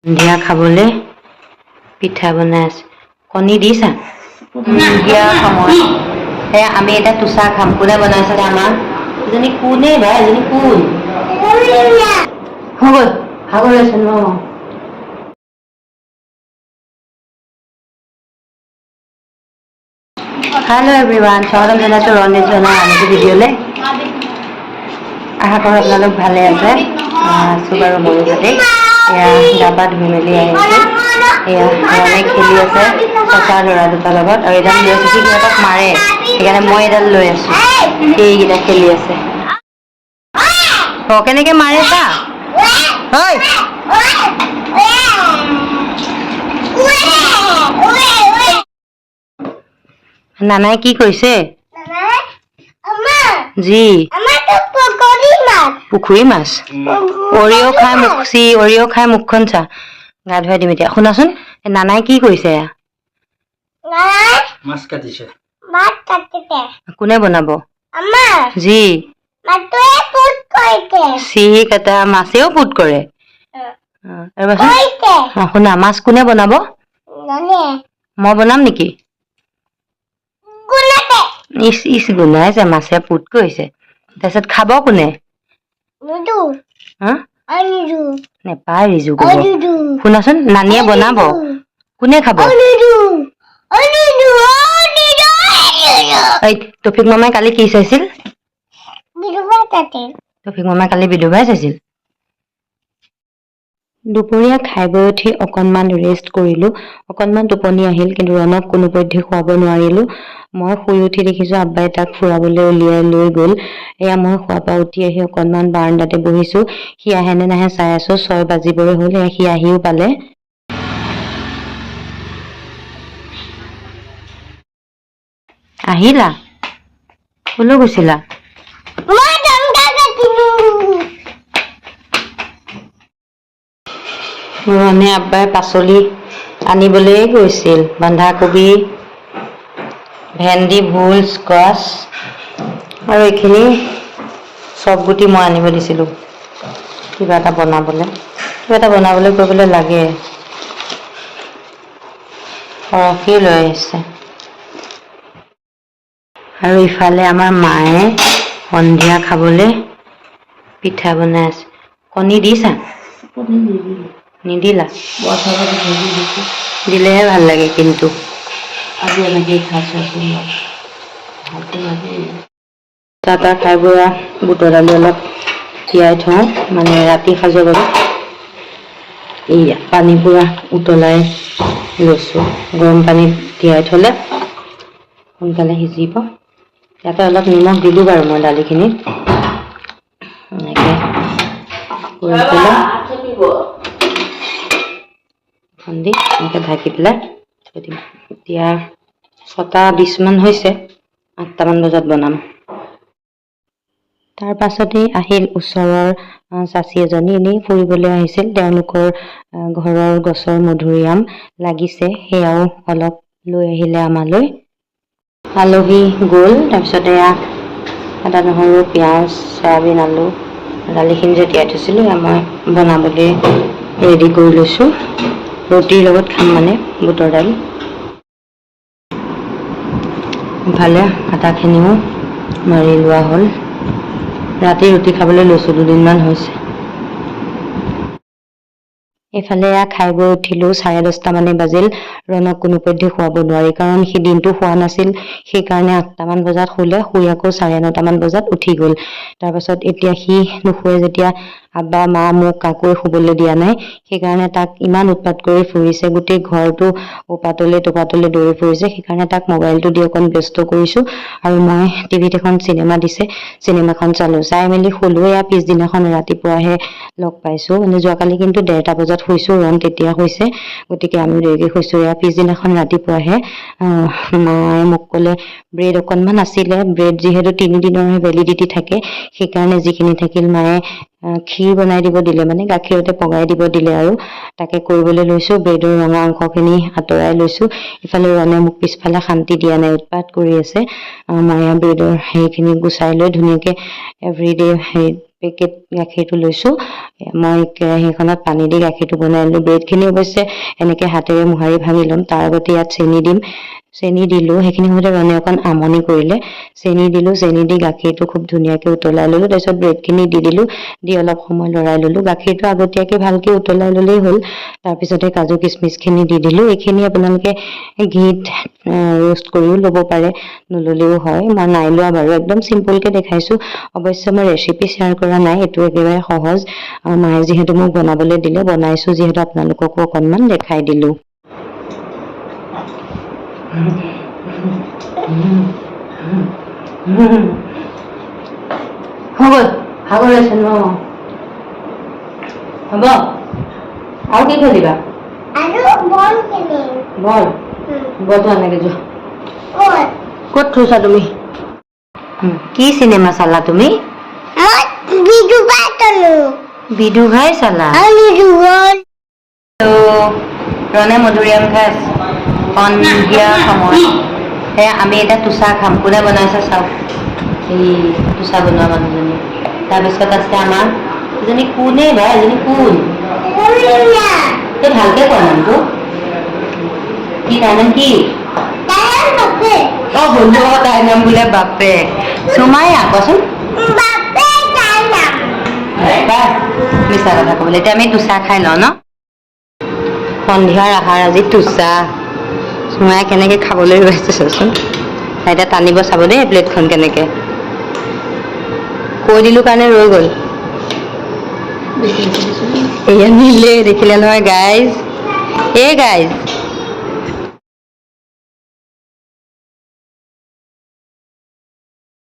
সন্ধিয়া খাবলৈ পিঠা বনাই আছে। কণী দিছা? সন্ধিয়া সময় সেয়া আমি এটা তোচা খাম। কোনে বনাইছে আমাৰ? এজনী কোনে বা? এজনী কোন? হৈ গ'ল ভাগৰ লৈছে ন। হেল্ল' এভৰিৱান, স্বাগতম জনাইছোঁ ৰণিজ জনা আনকি ভিডিঅ'লৈ। আশা কৰোঁ আপোনালোক ভালে আছে। আছোঁ বাৰু ময়ো ভালেই। এয়া গা পা ধুই মেলি আহিছোঁ। এয়া ৰনে খেলি আছে চচা ল'ৰা দুটাৰ লগত, আৰু এডাল লৈ আছোঁ। সি সিহঁতক মাৰে, সেইকাৰণে মই এডাল লৈ আছোঁ। সেইকেইটা খেলি আছে। কেনেকে মাৰে চা। নানাই কি কৈছে? জি পুখুৰী মাছ। অৰিঅ' খাই মুখখন চা। গা ধুৱাই দিম এতিয়া। শুনাচোন, নানাই কি কৰিছে? মাছ কাটিছে। কোনে বনাব? জি চিহি কটা মাছেও পুত কৰে। শুনা, মাছ কোনে বনাব? মই বনাম নেকি? ইচ গুনাইছে, মাছে পুত কৰিছে। তাৰপিছত খাব কোনে? নেপায় ৰিজু কব। শুনাচোন, নানীয়ে বনাব, কোনে খাব? টফিক মামাই কালি কি চাইছিল? টফিক মামাই কালি বিদুৰভাই চাইছিল। দুপৰীয়া খাই বৈ উঠি অকণমান ৰেষ্ট কৰিলোঁ। অকণমান টোপনি আহিল, কিন্তু ৰণক কোনোপধ্যে খুৱাব নোৱাৰিলোঁ। মই শুই উঠি দেখিছোঁ আব্বাই তাক ফুৰাবলৈ উলিয়াই লৈ গ'ল। এয়া মই শুৱাৰ পৰা উঠি আহি অকণমান বাৰাণ্ডাতে বহিছোঁ। সি আহে নে নাহে চাই আছোঁ। 6 বাজিবই হ'ল। সি আহিও পালে। আহিলা? কলৈ গৈছিলা? ৰনে আব্বাই পাচলি আনিবলৈ গৈছিল। বন্ধাকবি, ভেন্দি, ভোল, স্কোৱাছ আৰু এইখিনি চব গুটি মই আনিব দিছিলোঁ। কিবা এটা বনাবলৈ কৰিবলৈ লাগে। সৰহকৈ লৈ আহিছে। আৰু ইফালে আমাৰ মায়ে সন্ধিয়া খাবলৈ পিঠা বনাই আছে। কণী দিছা? নিদিলা? দিলেহে ভাল লাগে, কিন্তু আজি এনেকেই খাইছোঁ। চাহ খাই বৈ বুটৰ দালি অলপ তিয়াই থওঁ, মানে ৰাতি সাজৰ বাবে। এইয়া পানী পুৰা উতলাই লৈছোঁ। গৰম পানীত তিয়াই থ'লে সোনকালে সিজিব। ইয়াতে অলপ নিমখ দিলোঁ বাৰু মই দালিখিনিত। এনেকৈ কৰি পেলাই খুন্দি এনেকৈ ঢাকি পেলাই থৈ দিম। এতিয়া 6:20 মান হৈছে। 8টামান বজাত বনাম। তাৰ পাছতেই আহিল ওচৰৰ চাচি এজনী, এনেই ফুৰিবলৈ আহিছিল। তেওঁলোকৰ ঘৰৰ গছৰ মধুৰিআম লাগিছে, সেয়াও অলপ লৈ আহিলে আমালৈ। আলহী গ'ল। তাৰপিছত এয়া আদা, নহৰু, পিঁয়াজ, চয়াবিন, আলু, দালিখিনি যে তিয়াই থৈছিলোঁ, এয়া মই বনাবলৈ ৰেডি কৰি লৈছোঁ। ৰুটিৰ লগত খাম, মানে বুটৰ দালি। ইফালে আটাখিনিও মাৰি লোৱা হ'ল। ৰাতি ৰুটি খাবলৈ লৈছোঁ, 2দিনমান হৈছে। এইফালে খাই বৈ উঠিলোঁ। 10:30 মানে বাজিল। ৰণক কোনোপধ্যে শুৱাব নোৱাৰি, কাৰণ সি দিনটো শুৱা নাছিল। সেইকাৰণে 8টামান বজাত শুলে। শুই আকৌ 9:30মান বজাত উঠি গ'ল। তাৰপাছত এতিয়া সি নুশুৱে যেতিয়া আব্বা, মা, মোক কাকোৱে শুবলৈ দিয়া নাই। সেইকাৰণে তাক ইমান উৎপাত কৰি ফুৰিছে। গোটেই ঘৰটো ওপাতলে টোপাতলে দৌৰি ফুৰিছে। সেইকাৰণে তাক মোবাইলটো দি অকণ ব্যস্ত কৰিছোঁ। আৰু মই টিভিত এখন চিনেমা দিছে, চিনেমাখন চালোঁ। চাই মেলি শুলোঁ। এয়া পিছদিনাখন ৰাতিপুৱাহে লগ পাইছোঁ। মানে যোৱাকালি কিন্তু 1:30 বজাত শুইছোঁ। ৰণ তেতিয়া শুইছে, গতিকে আমি দেৰিকৈ শুইছোঁ। এয়া পিছদিনাখন ৰাতিপুৱাহে মায়ে মোক ক'লে, ব্ৰেড অকণমান আছিলে। ব্ৰেড যিহেতু 3 দিনৰহে ভেলিডিটি থাকে, সেইকাৰণে যিখিনি থাকিল মায়ে ক্ষীৰ বনাই দিব দিলে, মানে গাখীৰতে পগাই দিব দিলে। আৰু তাকে কৰিবলৈ লৈছোঁ। ব্ৰেডৰ ৰঙা অংশখিনি আঁতৰাই লৈছোঁ। ইফালে ৰনে মোক পিছফালে শান্তি দিয়া নাই, উৎপাত কৰি আছে। মায়ে ব্ৰেডৰ সেইখিনি গুচাই লৈ ধুনীয়াকৈ এভৰিডে পেকেট গাখীৰটো লৈছোঁ। মই কেৰাহীখনত পানী দি গাখীৰটো বনাই ললোঁ। ব্ৰেডখিনি অৱশ্যে এনেকৈ হাতেৰে মোহাৰি ভাঙি ল'ম। তাৰ আগতে ইয়াত চেনি দিম। চেনি দিলোঁ, সেইখিনি সময়তে ৰণে অকণ আমনি কৰিলে। চেনি দিলোঁ, চেনি দি গাখীৰটো খুব ধুনীয়াকৈ উতলাই ল'লোঁ। তাৰপিছত ব্ৰেডখিনি দি দিলোঁ, দি অলপ সময় লৰাই ল'লোঁ। গাখীৰটো আগতীয়াকৈ ভালকৈ উতলাই ল'লেই হ'ল। তাৰপিছতে কাজু কিচমিচখিনি দি দিলোঁ। এইখিনি আপোনালোকে ঘিত ৰোষ্ট কৰিও ল'ব পাৰে, নল'লেও হয়। মই নাই লোৱা বাৰু, একদম চিম্পুলকৈ দেখাইছোঁ। অৱশ্যে মই ৰেচিপি শ্বেয়াৰ কৰা নাই, এইটো একেবাৰে সহজ। মায়ে যিহেতু মোক বনাবলৈ দিলে, বনাইছোঁ যিহেতু আপোনালোককো অকণমান দেখাই দিলোঁ। হ'ব ভাগৰ আছে ন, হ'ব। আৰু কি খেলিবা? বল বলটো আনাগে যোৱা। ক'ত থৈছা তুমি? কি চিনেমা চালা তুমি? বিদু ভাই চালা? ৰণে মধুৰিআম খাই আছে। সন্ধিয়া সময় সেয়া আমি এতিয়া তোচা খাম। কোনে বনাইছে চাওক, এই তোচা বনোৱা মানুহজনী। তাৰপিছত আছে আমাৰ এজনী কোনে বা, এজনী কোন? এই ভালকৈ কোৱা নামটো কি? তাইৰ নাম কি? অ বন্ধু তাইৰ নাম বোলে বাপেক। চুমাইয়া কোৱাচোন। মিছা কথা ক'বলৈ। এতিয়া আমি তোচা খাই লওঁ ন। সন্ধিয়াৰ আহাৰ আজি তোচা। চুমাইয়া কেনেকৈ খাবলৈ ৰৈছে চোৱাচোন। তাই এতিয়া টানিব চাব দেই প্লেটখন কেনেকৈ। কৈ দিলোঁ কাৰণে ৰৈ গ'ল। এয়া নিলে, দেখিলে নহয় গাইজ। এই গাইজ